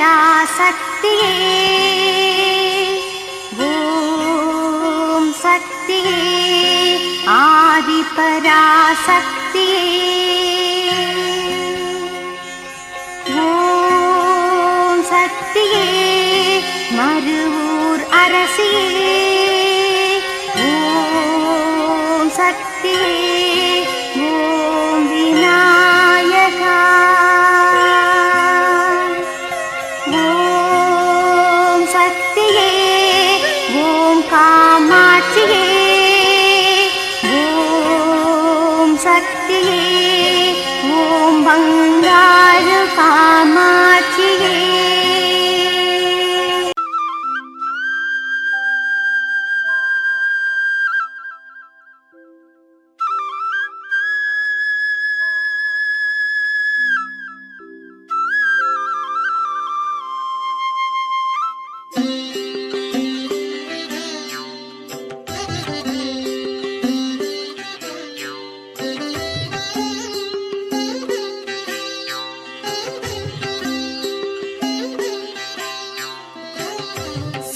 பராசக்தியே ஓம் சக்தியே ஆதி பராசக்தியே ஓம் சக்தியே மருவூர் அரசியே ஓம் சக்தியே ஓம் விநாயகா ஓம் சக்தியே ஓம் காமாட்சியே ஓம் சக்தியே ஓம் பங்காரு காமாட்சியே.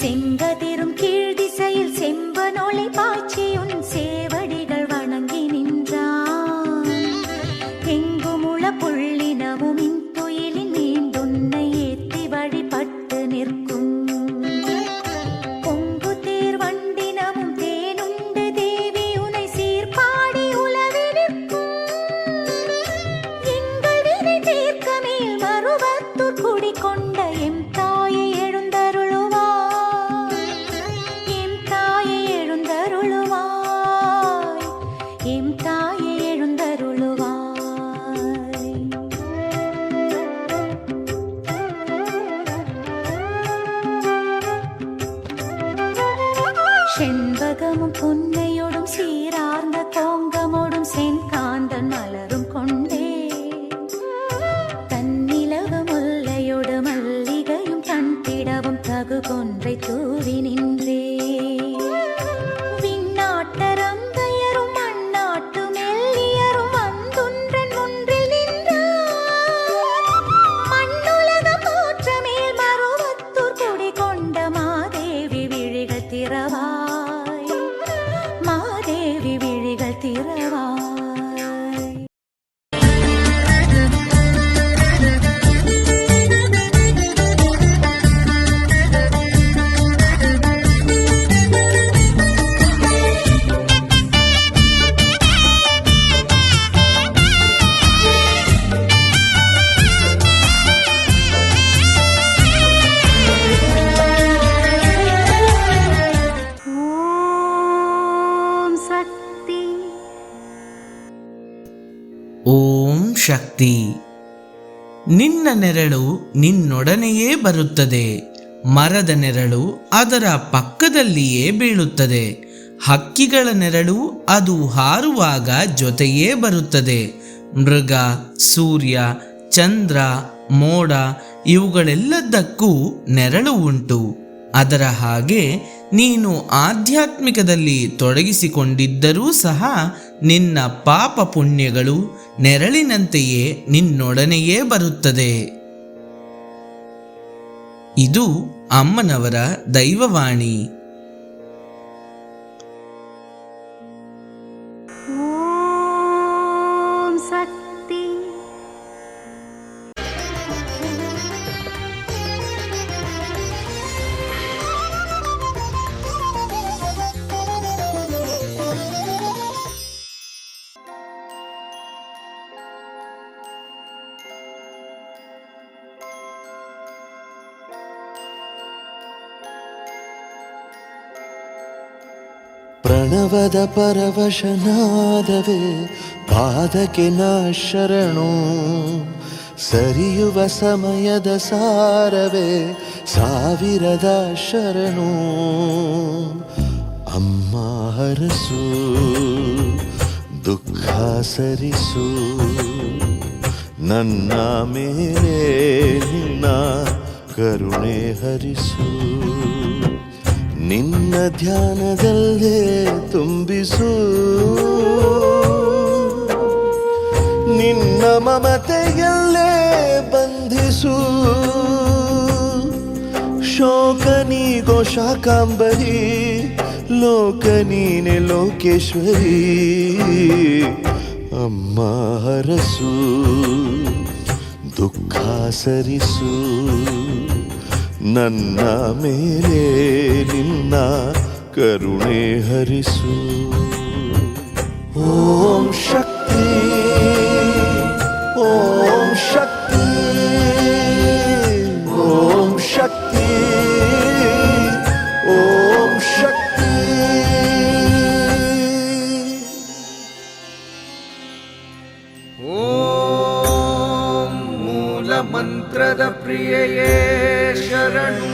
செங்கதிரும் கீழ் திசையில் செம்பனொளி பாய்ச்சியுன் சேவடிகள் வணங்கி நின்றான். எங்குமுள புள்ளினமும் இன்துயிலின் நீண்டுன்னை ஏத்தி வழிபட்டு நிற்கும். பொங்கு தேர் வண்டினமும் தேனுண்டு தேவி உனை சீர்பாடி உலவி நிற்கும். எங்கள் வினை தீர்க்க மேல் மருவத்தூர் குடிகொண்ட எம் தாயை செண்பகமும் புன்னையோடும் சீரார்ந்த கோங்கமோடும் செங்காந்தன் மலரும் கொண்டே தன்னிலவு முல்லையோடு மல்லிகையும் தன்பிடவும் தகு கொன்றை தூவி நின்றே. விண்ணாட்டரம் தயரும் மண்ணாட்டு மெல்லியரும் வந்துன்றன் ஒன்றில் நின்றார். மண்ணுலக போற்ற மேல் மருவத்தூர் குடி கொண்ட மாதேவி விழிகள் திறவாய், மாதேவி விழிகள் திறவாய். ಓಂ ಶಕ್ತಿ. ನಿನ್ನ ನೆರಳು ನಿನ್ನೊಡನೆಯೇ ಬರುತ್ತದೆ. ಮರದ ನೆರಳು ಅದರ ಪಕ್ಕದಲ್ಲಿಯೇ ಬೀಳುತ್ತದೆ. ಹಕ್ಕಿಗಳ ನೆರಳು ಅದು ಹಾರುವಾಗ ಜೊತೆಯೇ ಬರುತ್ತದೆ. ಮೃಗ, ಸೂರ್ಯ, ಚಂದ್ರ, ಮೋಡ ಇವುಗಳೆಲ್ಲದಕ್ಕೂ ನೆರಳು ಉಂಟು. ಅದರ ಹಾಗೆ ನೀನು ಆಧ್ಯಾತ್ಮಿಕದಲ್ಲಿ ತೊಡಗಿಸಿಕೊಂಡಿದ್ದರೂ ಸಹ ನಿನ್ನ ಪಾಪ ಪುಣ್ಯಗಳು ನೆರಳಿನಂತೆಯೇ ನಿನ್ನೊಡನೆಯೇ ಬರುತ್ತದೆ. ಇದು ಅಮ್ಮನವರ ದೈವವಾಣಿ. ಓಂ ಶಕ್ತಿ. ಪ್ರಣವದ ಪರವಶನಾದವೇ ಪಾದಕ್ಕೆ ನಾ ಶರಣು. ಸರಿಯುವ ಸಮಯದ ಸಾರವೇ ಸಾವಿರದ ಶರಣು. ಅಮ್ಮ ಹರಸು, ದುಃಖ ಸರಿಸು, ನನ್ನ ಮೇಲೆ ನಿನ್ನ ಕರುಣೆ ಹರಿಸು. ನಿನ್ನ ಧ್ಯಾನದಲ್ಲೇ ತುಂಬಿಸು, ನಿನ್ನ ಮಮತೆಯಲ್ಲೇ ಬಂಧಿಸು. ಶೋಕ ನೀಗೋ ಶಾಕಾಂಬರಿ, ಲೋಕ ನೀನೆ ಲೋಕೇಶ್ವರಿ. ಅಮ್ಮ ಹರಸು, ದುಃಖ ಸರಿಸು, ನನ್ನ ಮೇಲೆ ನಿನ್ನ ಕರುಣೆ ಹರಿಸು. ಓಂ ಶಕ್ತಿ, ಓಂ ಶಕ್ತಿ, ಓಂ ಶಕ್ತಿ, ಓಂ ಶಕ್ತಿ. ಓಂ ಮೂಲ ಮಂತ್ರದ ಪ್ರಿಯೆಯೇ ಶರಣು,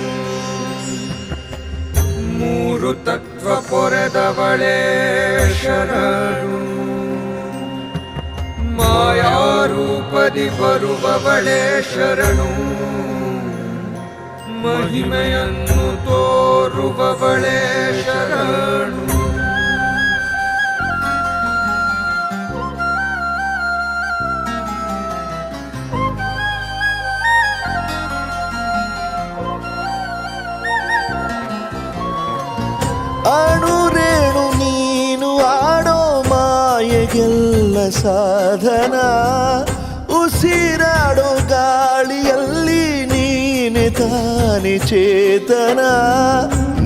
ಮೂರು ತತ್ವ ಪೊರೆದವಳೇ ಶರಣು, ಮಾಯಾರೂಪದಿ ಬರುವವಳೇ ಶರಣು, ಮಹಿಮೆಯನ್ನು ತೋರುವವಳೇ ಶರಣು. ಅಣುರೇಣು ನೀನು ಆಡೋ ಮಾಯೆಗೆಲ್ಲ ಸಾಧನ, ಉಸಿರಾಡೋ ಗಾಳಿಯಲ್ಲಿ ನೀನೆ ತಾನೆ ಚೇತನ.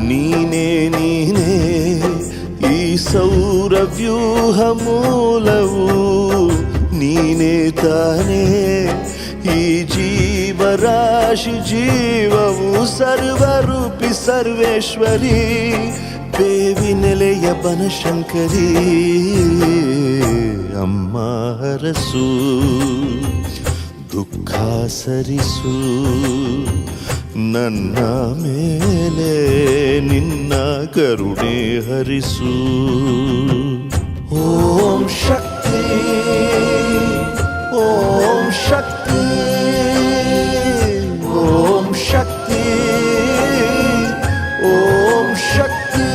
ನೀನೇ ನೀನೇ ಈ ಸೌರವ್ಯೂಹ ಮೂಲವು, ನೀನೇ ತಾನೇ ಈ ಜೀವರಾಶಿ ಜೀವವು. ಸರ್ವರೂಪಿ ಸರ್ವೇಶ್ವರಿ, ಬೇವಿನೆಲೆಯ ಬನಶಂಕರಿ. ಅಮ್ಮ ಹರಸು, ದುಃಖ ಸರಿಸು, ನನ್ನ ಮೇಲೆ ನಿನ್ನ ಕರುಣೆ ಹರಿಸು. ಓಂ ಶಕ್ತಿ, ಓಂ ಶಕ್ತಿ, ಓಂ ಶಕ್ತಿ, ಓಂ ಶಕ್ತಿ.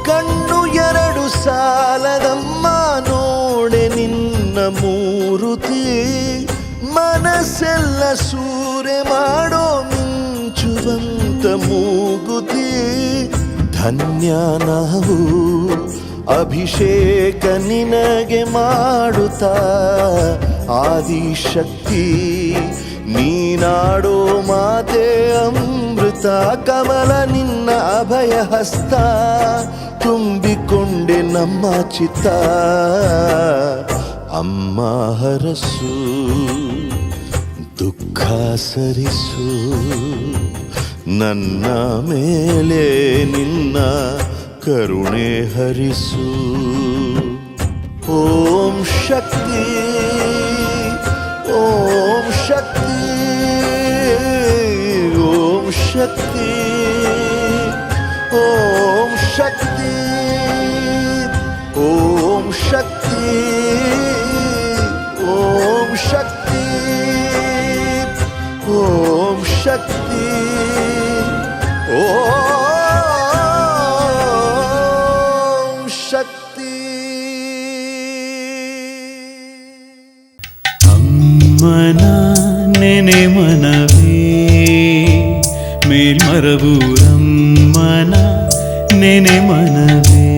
ಕಣ್ಣು ಎರಡು ಸಾಲದಮ್ಮ ನೋಡೆ ನಿನ್ನ ಮೂರುತಿ, ಮನಸ್ಸೆಲ್ಲ ಸೂರೆ ಮಾಡೋ ಮಿಂಚುವಂತ ಮೂಗುತಿ. ಧನ್ಯ ನಾವು ಅಭಿಷೇಕ ನಿನಗೆ ಮಾಡುತ್ತಾ, ಆದಿಶಕ್ತಿ ನೀನಾಡೋ ಮಾತೆ ಅಮೃತ. ಕಮಲ ನಿನ್ನ ಅಭಯ ಹಸ್ತ, ತುಂಬಿಕೊಂಡೆ ನಮ್ಮ ಚಿತ್ತ. ಅಮ್ಮ ಹರಸು, ದುಃಖ ಸರಿಸು, ನನ್ನ ಮೇಲೆ ನಿನ್ನ ಕರುಣೆ ಹರಿಸು. ಓಂ ಶಕ್ತಿ, ಓಂ ಶಕ್ತಿ, ಓಂ ಶಕ್ತಿ, ಓಂ ಶಕ್ತಿ, ಓಂ ಶಕ್ತಿ, ಓಂ ಶಕ್ತಿ, ಓಂ ಶಕ್ತಿ, ಓಂ ಶಕ್ತಿ. ಅಮ್ಮನ ನೆನೆ ಮನವೇ ಮೇಲ್ಮರವೂರಮ್ಮನ ನೆನೆ ಮನವೇ.